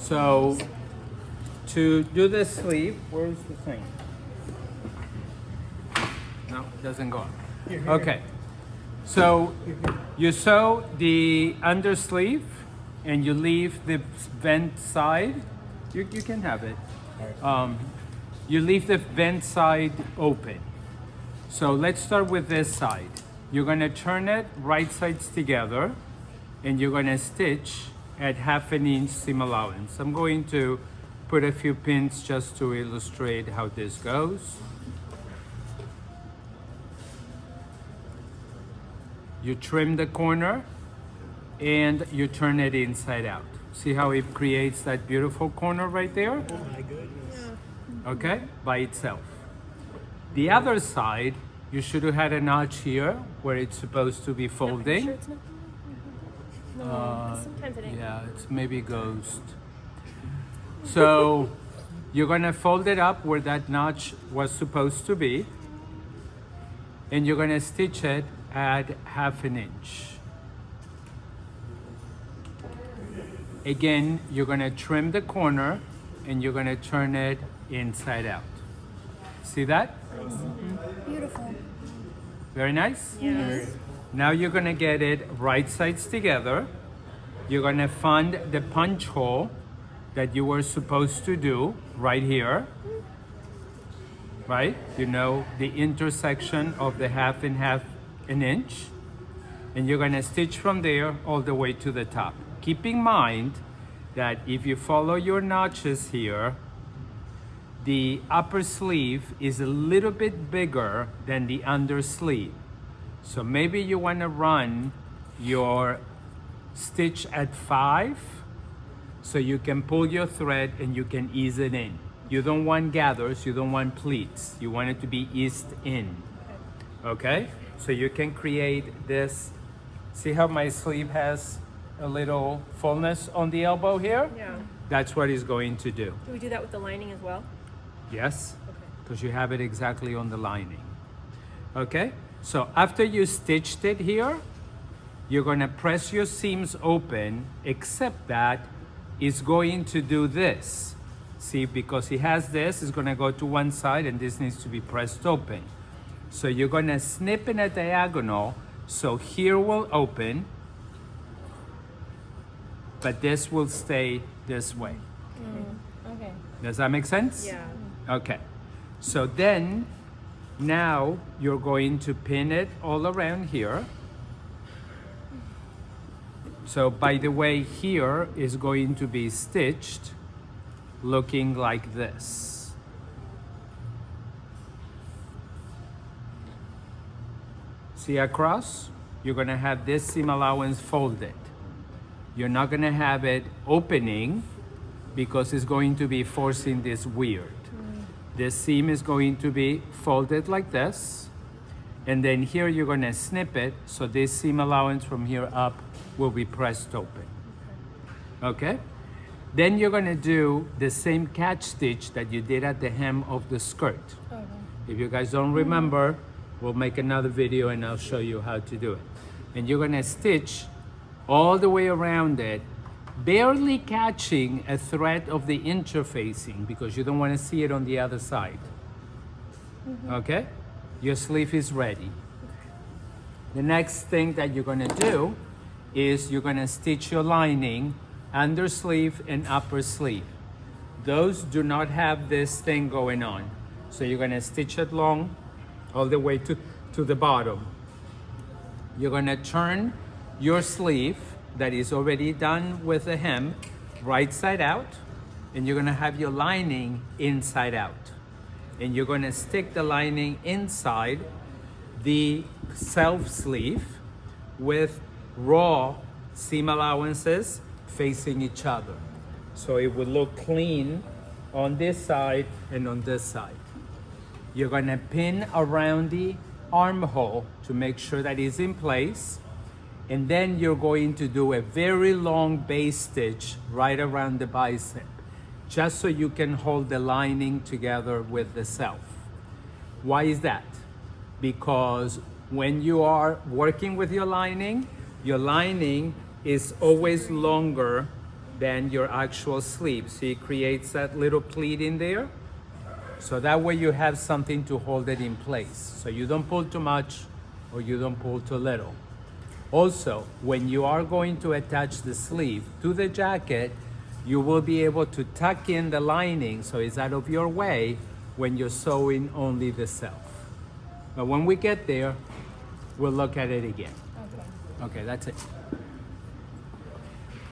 So to do the sleeve, where's the thing? No, it doesn't go up. Okay. So you sew the undersleeve and you leave the vent side. You can have it. You leave the vent side open. So let's start with this side. You're gonna turn it right sides together and you're gonna stitch at 1/2 inch seam allowance. I'm going to put a few pins just to illustrate how this goes. You trim the corner and you turn it inside out. See how it creates that beautiful corner right there? Oh my goodness. Okay, by itself. The other side, you should have had a notch here where it's supposed to be folding. Sure it's not. No, sometimes it ain't. Yeah, it's maybe ghost. So you're gonna fold it up where that notch was supposed to be, and you're gonna stitch it at 1/2 inch. Again, you're gonna trim the corner and you're gonna turn it inside out. See that? Beautiful. Very nice? Yes. Now you're gonna get it right sides together. You're gonna find the punch hole that you were supposed to do right here. Right? You know, the intersection of the 1/2 inch. And you're gonna stitch from there all the way to the top. Keep in mind that if you follow your notches here, the upper sleeve is a little bit bigger than the under sleeve. So maybe you want to run your stitch at 5 so you can pull your thread and you can ease it in. You don't want gathers, you don't want pleats. You want it to be eased in. Okay? So you can create this. See how my sleeve has a little fullness on the elbow here? Yeah. That's what it's going to do. Do we do that with the lining as well? Yes? Okay. Because you have it exactly on the lining. Okay? So after you stitched it here, you're gonna press your seams open, except that it's going to do this. See, because it has this, it's gonna go to one side and this needs to be pressed open. So you're gonna snip in a diagonal, so here will open, but this will stay this way. Okay. Does that make sense? Yeah. Okay, so then now you're going to pin it all around here. So by the way, here is going to be stitched looking like this. See across? You're gonna have this seam allowance folded. You're not gonna have it opening because it's going to be forcing this weird. This seam is going to be folded like this. And then here you're gonna snip it, so this seam allowance from here up will be pressed open. Okay? Then you're gonna do the same catch stitch that you did at the hem of the skirt. Okay. If you guys don't remember, we'll make another video and I'll show you how to do it. And you're gonna stitch all the way around it, barely catching a thread of the interfacing because you don't wanna see it on the other side. Okay? Your sleeve is ready. The next thing that you're gonna do is you're gonna stitch your lining under sleeve and upper sleeve. Those do not have this thing going on. So you're gonna stitch it long all the way to the bottom. You're gonna turn your sleeve that is already done with the hem right side out, and you're gonna have your lining inside out. And you're gonna stick the lining inside the self sleeve with raw seam allowances facing each other. So it will look clean on this side and on this side. You're gonna pin around the armhole to make sure that it's in place. And then you're going to do a very long base stitch right around the bicep, just so you can hold the lining together with the self. Why is that? Because when you are working with your lining is always longer than your actual sleeve. See, it creates that little pleat in there. So that way you have something to hold it in place. So you don't pull too much or you don't pull too little. Also, when you are going to attach the sleeve to the jacket, you will be able to tuck in the lining so it's out of your way when you're sewing only the self. But when we get there, we'll look at it again. Okay. Okay, that's it.